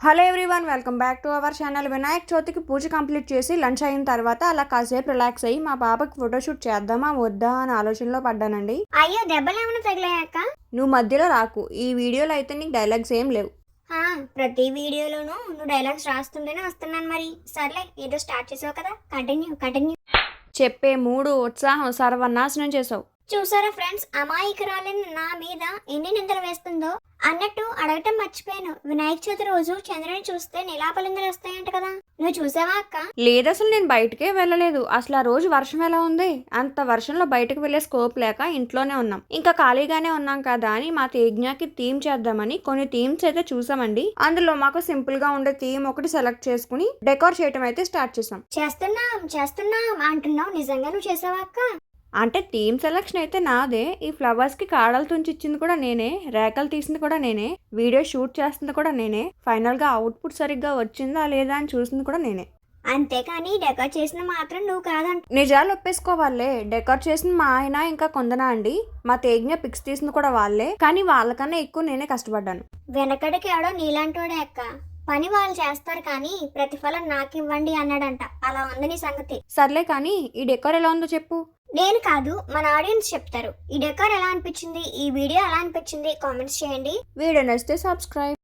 Hello everyone, welcome back to our channel. Vinayaka చవితికి పూజ complete చేసి lunch అయిన తర్వాత అలా కాసేపు రిలాక్స్ అయ్యి మా పాపకి ఫోటోషూట్ చేద్దామా వద్దా అని ఆలోచనలో పడ్డానండి. అయ్యో, దెబ్బలు ఏమైనా తగిలాయక్క? నువ్వు మధ్యలో రాకు. ఈ వీడియోలో అయితే నీకు డైలాగ్స్ ఏం లేవు. ప్రతి వీడియోలోనూ నువ్వు డైలాగ్స్ రాస్తుంటేనే వస్తున్నాను. మరి సర్లే, ఏదో స్టార్ట్ చేసావు కదా, కంటిన్యూ. చెప్పే మూడు ఉత్సాహం సర్వనాశనం చేసావు. చూసారా ఫ్రెండ్స్, అమాయకురాలిని నా మీద ఎన్ని నిందలు వేస్తుందో. అన్నట్టు అడగటం మర్చిపోయాను, వినాయక చవితి రోజు చంద్రుని చూస్తే నిలాపలిందలు వస్తాయంట కదా, నువ్వు చూసావా అక్క? లేదు, అసలు నేను బయటకే వెళ్ళలేదు. అసలు ఆ రోజు వర్షం ఎలా ఉంది? అంత వర్షంలో బయటకు వెళ్ళే స్కోప్ లేక ఇంట్లోనే ఉన్నాం. ఇంకా ఖాళీగానే ఉన్నాం కదా అని మా తేజ్ఞకి థీమ్ చేద్దామని కొన్ని థీమ్స్ అయితే చూసామండి. అందులో మాకు సింపుల్ గా ఉండే థీమ్ ఒకటి సెలెక్ట్ చేసుకుని డెకోర్ చేయడం అయితే స్టార్ట్ చేసాం. చేస్తున్నాం అంటున్నావు, నిజంగా నువ్వు చేసావా అక్క? అంటే థీమ్ సెలక్షన్ అయితే నాదే. ఈ ఫ్లవర్స్ కి కాడలు తుంచిచ్చింది కూడా నేనే, రేఖలు తీసింది కూడా నేనే, వీడియో షూట్ చేస్తుంది కూడా నేనే, ఫైనల్ గా అవుట్పుట్ సరిగ్గా వచ్చిందా లేదా అని చూసింది కూడా నేనే. అంతేకాని డెకోర్ చేసిన మాత్రం నువ్వు కాదంట. నిజాలు ఒప్పేసుకోవాలే. డెకోర్ చేసిన మా ఆయన ఇంకా కొందనా అండి. మా తేజ్ఞ పిక్స్ తీసింది కూడా వాళ్ళే, కానీ వాళ్ళకన్నా ఎక్కువ నేనే కష్టపడ్డాను. వెనకడికి ఎవడో నీలాంటోడే అక్క. పని వాళ్ళు చేస్తారు కానీ ప్రతిఫలం నాకు ఇవ్వండి అన్నాడంట. అలా ఉంది నీ సంగతి. సర్లే కానీ ఈ డెకోర్ ఎలా ఉందో చెప్పు. నేను కాదు, మన ఆడియన్స్ చెప్తారు. ఈ డెకోర్ ఎలా అనిపించింది, ఈ వీడియో ఎలా అనిపించింది కామెంట్స్ చేయండి. వీడియో నచ్చితే సబ్స్క్రైబ్.